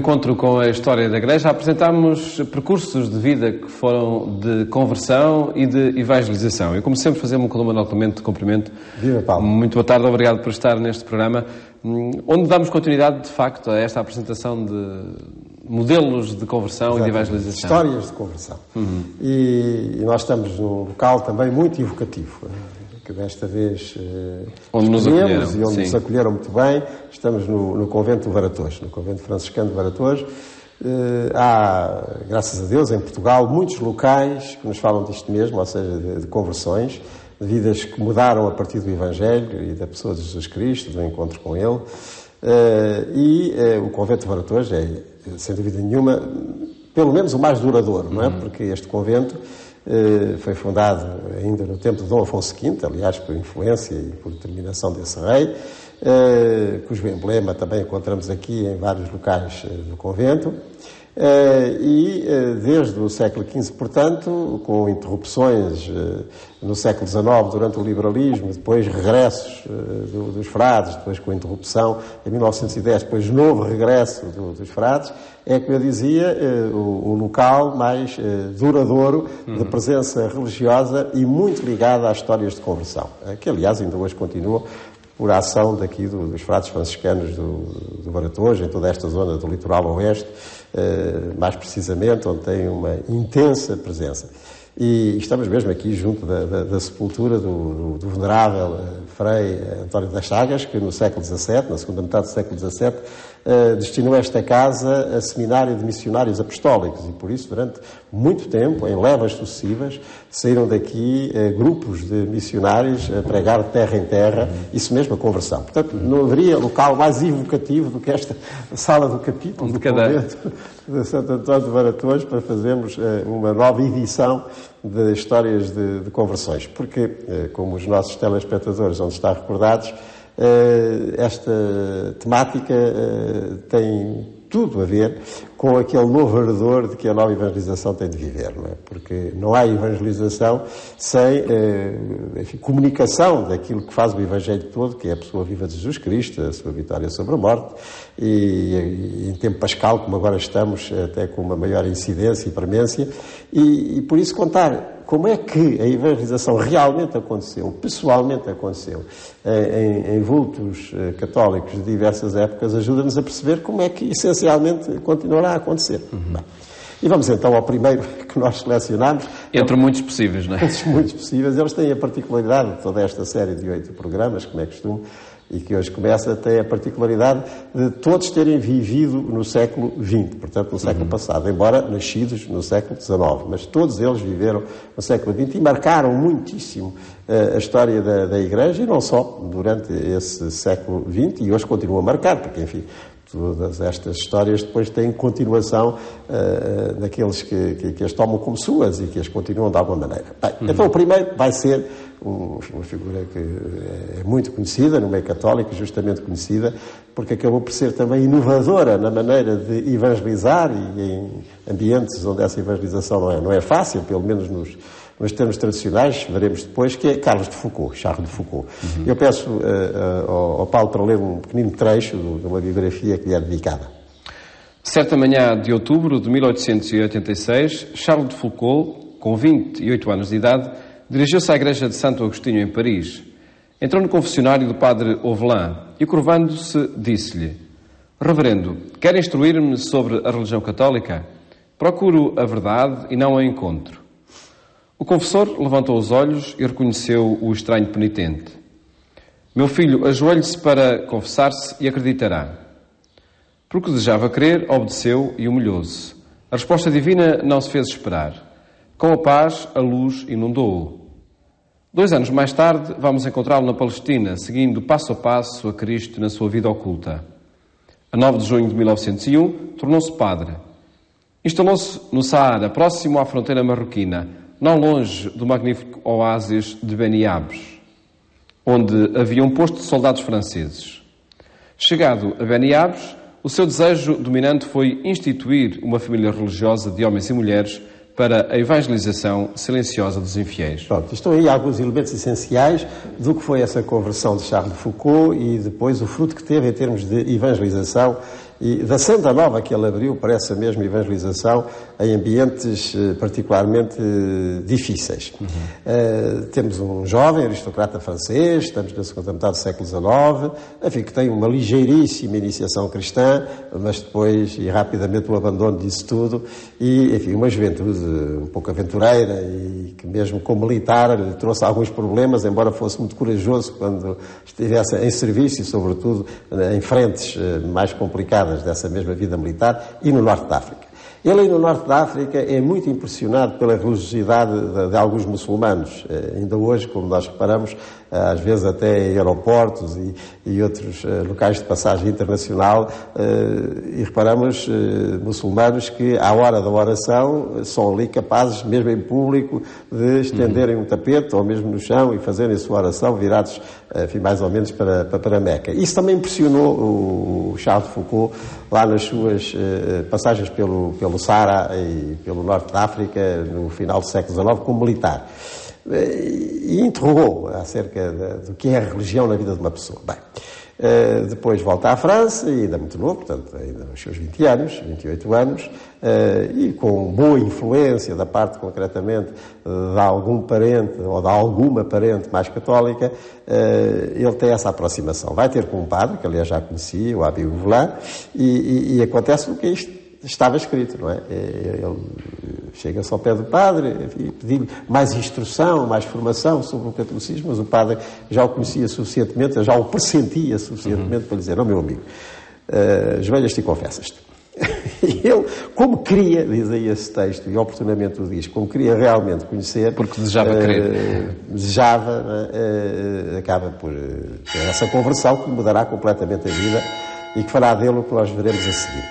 encontro com a história da Igreja, apresentámos percursos de vida que foram de conversão e de evangelização. Eu, como sempre, fazemos um colombo de cumprimento. Viva, Paulo. Muito boa tarde, obrigado por estar neste programa, onde damos continuidade, de facto, a esta apresentação de modelos de conversão e de evangelização. Histórias de conversão. E nós estamos num local também muito evocativo, que desta vez onde nos acolheram, e onde nos acolheram muito bem. Estamos no convento do Varatojo, no convento franciscano de Varatojo. Há, graças a Deus, em Portugal, muitos locais que nos falam disto mesmo, ou seja, de conversões, de vidas que mudaram a partir do Evangelho e da pessoa de Jesus Cristo, do encontro com Ele. O convento de Varatojo é, sem dúvida nenhuma, pelo menos o mais duradouro, não é? Porque este convento foi fundado ainda no tempo de Dom Afonso V, aliás, por influência e por determinação desse rei, cujo emblema também encontramos aqui em vários locais do convento. Desde o século XV, portanto, com interrupções no século XIX durante o liberalismo, depois regressos dos frades, depois com a interrupção em 1910, depois novo regresso dos frades, é, como eu dizia, o local mais duradouro de presença religiosa e muito ligado às histórias de conversão, que aliás ainda hoje continuam por ação daqui dos frades franciscanos do Varatojo, em toda esta zona do litoral oeste, mais precisamente, onde tem uma intensa presença. E estamos mesmo aqui junto da sepultura do venerável Frei António das Chagas, que no século XVII, na segunda metade do século XVII, destinou esta casa a seminário de missionários apostólicos e, por isso, durante muito tempo, em levas sucessivas, saíram daqui grupos de missionários a pregar de terra em terra, isso mesmo, a conversão. Portanto, não haveria local mais evocativo do que esta sala do capítulo do convento de Santo António de Varatojo para fazermos uma nova edição de histórias de conversões. Porque, como os nossos telespectadores vão estar recordados, esta temática tem tudo a ver com aquele novo ardor de que a nova evangelização tem de viver, não é? Porque não há evangelização sem comunicação daquilo que faz o Evangelho todo, que é a pessoa viva de Jesus Cristo, a sua vitória sobre a morte, e em tempo pascal, como agora estamos, até com uma maior incidência e premência, e por isso contar como é que a evangelização realmente aconteceu, pessoalmente aconteceu, em vultos católicos de diversas épocas, ajuda-nos a perceber como é que, essencialmente, continuará a acontecer. Bem, e vamos então ao primeiro que nós selecionámos. Entre muitos possíveis, não é? Entre muitos possíveis. Eles têm a particularidade de toda esta série de 8 programas, como é costume, e que hoje começa, tem a particularidade de todos terem vivido no século XX, portanto no século passado, embora nascidos no século XIX, mas todos eles viveram no século XX e marcaram muitíssimo a história da Igreja, e não só durante esse século XX, e hoje continuam a marcar, porque, enfim, todas estas histórias depois têm continuação naqueles que as tomam como suas e que as continuam de alguma maneira. Bem, então o primeiro vai ser uma figura que é muito conhecida no meio católico, justamente conhecida, porque acabou por ser também inovadora na maneira de evangelizar, e em ambientes onde essa evangelização não é fácil, pelo menos nos termos tradicionais, veremos depois, que é Carlos de Foucauld, Charles de Foucauld. Eu peço ao Paulo para ler um pequenino trecho de uma biografia que lhe é dedicada. Certa manhã de outubro de 1886, Charles de Foucauld, com 28 anos de idade, dirigiu-se à igreja de Santo Agostinho, em Paris. Entrou no confessionário do padre Auvelin e, curvando-se, disse-lhe: Reverendo, quer instruir-me sobre a religião católica? Procuro a verdade e não a encontro. O confessor levantou os olhos e reconheceu o estranho penitente. Meu filho, ajoelhe-se para confessar-se e acreditará. Porque desejava crer, obedeceu e humilhou-se. A resposta divina não se fez esperar. Com a paz, a luz inundou-o. 2 anos mais tarde, vamos encontrá-lo na Palestina, seguindo passo a passo a Cristo na sua vida oculta. A 9 de junho de 1901, tornou-se padre. Instalou-se no Saara, próximo à fronteira marroquina, não longe do magnífico oásis de Beni Abs, onde havia um posto de soldados franceses. Chegado a Beni Abs, o seu desejo dominante foi instituir uma família religiosa de homens e mulheres para a evangelização silenciosa dos infiéis. Pronto, estão aí alguns elementos essenciais do que foi essa conversão de Charles de Foucauld e depois o fruto que teve em termos de evangelização e da senda nova que ele abriu para essa mesma evangelização em ambientes particularmente difíceis. Temos um jovem aristocrata francês, estamos na segunda metade do século XIX, enfim, que tem uma ligeiríssima iniciação cristã, mas depois, e rapidamente, o abandono disso tudo, e, enfim, uma juventude um pouco aventureira e que mesmo como militar lhe trouxe alguns problemas, embora fosse muito corajoso quando estivesse em serviço e, sobretudo, em frentes mais complicadas dessa mesma vida militar e no Norte da África. Ele aí no Norte da África é muito impressionado pela religiosidade de alguns muçulmanos. Ainda hoje, como nós reparamos, às vezes até em aeroportos e outros locais de passagem internacional, e reparamos muçulmanos que, à hora da oração, são ali capazes, mesmo em público, de estenderem um tapete ou mesmo no chão e fazerem a sua oração virados, enfim, mais ou menos para Meca. Isso também impressionou o Charles de Foucault lá nas suas passagens pelo Saara e pelo Norte da África no final do século XIX como militar. E interrogou acerca do que é a religião na vida de uma pessoa. Bem, depois volta à França, ainda muito novo, portanto, ainda nos seus 20 anos, 28 anos, e com boa influência da parte, concretamente, de algum parente, ou de alguma parente mais católica, ele tem essa aproximação. Vai ter com um padre, que aliás já conhecia, o Abbé Vauvelin, e acontece o que isto estava escrito, não é? Ele chega-se ao pé do padre e pediu mais instrução, mais formação sobre o catolicismo, mas o padre já o conhecia suficientemente, já o pressentia suficientemente para lhe dizer: "Não, meu amigo, ajoelhas-te e confessas-te." E ele, como queria, diz aí esse texto, e oportunamente o diz, como queria realmente conhecer... Porque desejava crer. Desejava, acaba por ter essa conversão que mudará completamente a vida e que fará dele o que nós veremos a seguir.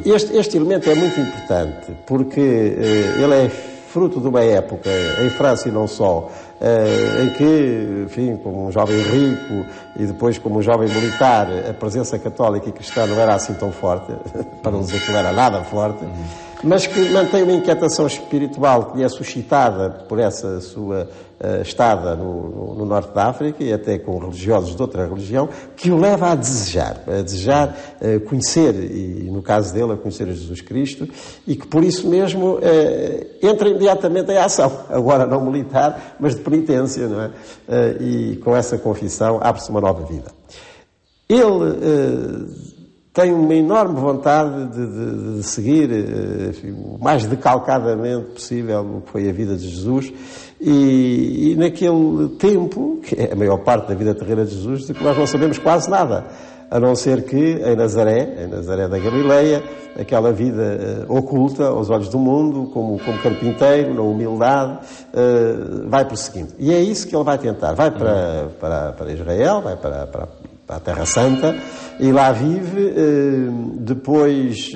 E este elemento é muito importante, porque ele é fruto de uma época, em França e não só, em que, enfim, como um jovem rico e depois como um jovem militar, a presença católica e cristã não era assim tão forte, para não dizer que não era nada forte, mas que mantém uma inquietação espiritual que lhe é suscitada por essa sua estada no Norte da África e até com religiosos de outra religião, que o leva a desejar conhecer, e no caso dele, a conhecer Jesus Cristo, e que por isso mesmo entra imediatamente em ação, agora não militar, mas de penitência, não é? E com essa confissão abre-se uma nova vida. Ele tem uma enorme vontade de seguir o mais decalcadamente possível o que foi a vida de Jesus e naquele tempo, que é a maior parte da vida terrena de Jesus, de que nós não sabemos quase nada, a não ser que em Nazaré da Galileia, aquela vida oculta aos olhos do mundo, como carpinteiro, na humildade, vai prosseguindo. E é isso que ele vai tentar. Vai para Israel, vai para a Terra Santa, e lá vive, depois,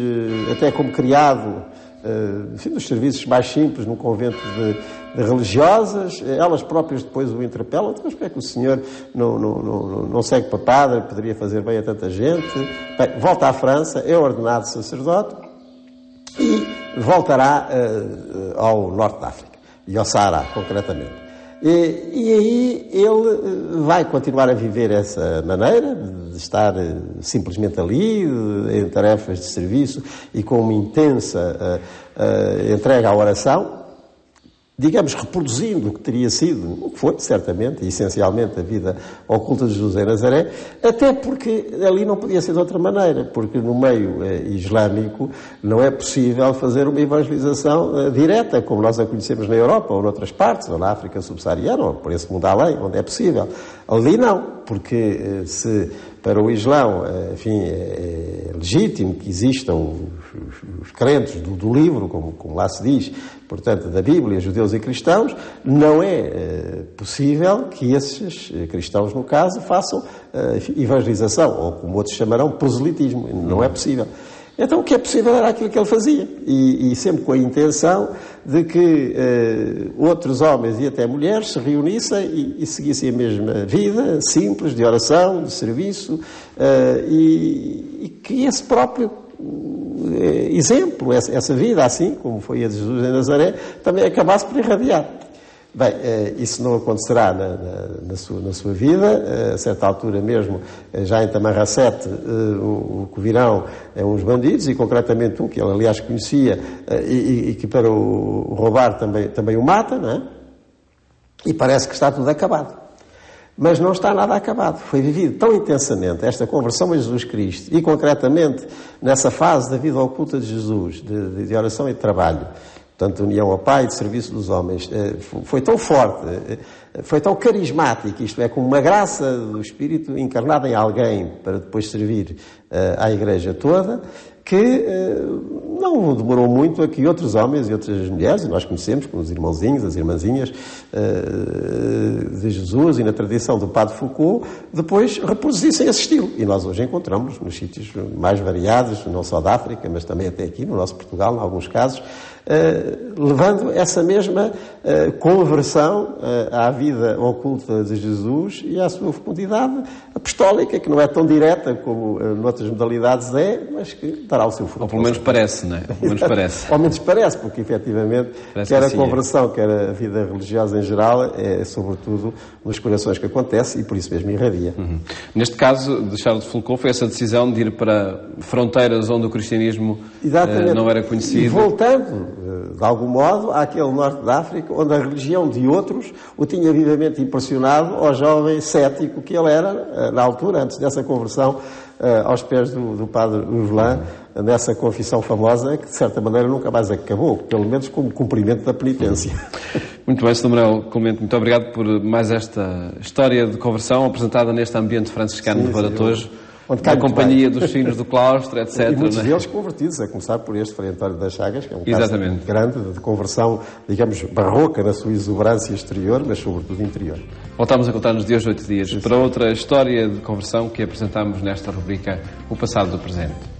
até como criado, enfim, dos serviços mais simples, num convento de religiosas. Elas próprias depois o interpelam: "Mas porque é que o senhor não segue para padre, poderia fazer bem a tanta gente?" Bem, volta à França, é ordenado sacerdote e voltará ao Norte da África, e ao Saara, concretamente. E aí ele vai continuar a viver essa maneira de estar simplesmente ali, em tarefas de serviço e com uma intensa entrega à oração, digamos, reproduzindo o que teria sido, o que foi, certamente, e essencialmente, a vida oculta de Jesus em Nazaré, até porque ali não podia ser de outra maneira, porque no meio islâmico não é possível fazer uma evangelização direta, como nós a conhecemos na Europa, ou noutras partes, ou na África subsaariana, ou por esse mundo além, onde é possível. Ali não, porque se para o Islão, enfim, é legítimo que existam os crentes do livro, como lá se diz, portanto, da Bíblia, judeus e cristãos, não é possível que esses cristãos, no caso, façam evangelização, ou como outros chamarão, proselitismo. Não é possível. Então, o que é possível era aquilo que ele fazia, e sempre com a intenção de que outros homens e até mulheres se reunissem e seguissem a mesma vida simples, de oração, de serviço, e que esse próprio exemplo, essa vida assim, como foi a de Jesus em Nazaré, também acabasse por irradiar. Bem, isso não acontecerá na sua vida. A certa altura mesmo, já em Tamarracete, o que virão uns bandidos, e concretamente um que ele, aliás, conhecia, e que para o roubar também o mata, não é? E parece que está tudo acabado. Mas não está nada acabado. Foi vivido tão intensamente esta conversão a Jesus Cristo, e concretamente nessa fase da vida oculta de Jesus, de oração e de trabalho, portanto, de união ao Pai e de serviço dos homens, foi tão forte, foi tão carismático, isto é, com uma graça do Espírito encarnada em alguém para depois servir à Igreja toda, que não demorou muito a que outros homens e outras mulheres, e nós conhecemos, como os irmãozinhos, as irmãzinhas de Jesus e na tradição do Padre Foucault, depois reproduzissem esse estilo. E nós hoje encontramos nos sítios mais variados, não só da África, mas também até aqui no nosso Portugal, em alguns casos, levando essa mesma conversão à vida oculta de Jesus e à sua fecundidade apostólica, que não é tão direta como noutras modalidades mas que dará o seu fruto. Ou pelo menos parece, não é? Pelo menos parece. Ao menos parece, porque efetivamente, parece quer que a sim, conversão, quer a vida religiosa em geral, é sobretudo nos corações que acontece, e por isso mesmo irradia. Neste caso de Charles de Foucault, foi essa decisão de ir para fronteiras onde o cristianismo não era conhecido. E voltando, de algum modo, àquele norte da África, onde a religião de outros o tinha vivamente impressionado ao jovem cético que ele era, na altura, antes dessa conversão, aos pés do padre Uvelan, nessa confissão famosa, que de certa maneira nunca mais acabou, pelo menos como cumprimento da penitência. Muito bem, Sr. Manuel Clemente, muito obrigado por mais esta história de conversão apresentada neste ambiente franciscano de Baratojo, na companhia dos sinos do claustro, etc. E muitos deles convertidos, a começar por este Frei António das Chagas, que é um caso grande de conversão, digamos, barroca na sua exuberância exterior, mas sobretudo interior. Voltamos a contar nos dias 8 dias para outra história de conversão que apresentamos nesta rubrica O Passado do Presente.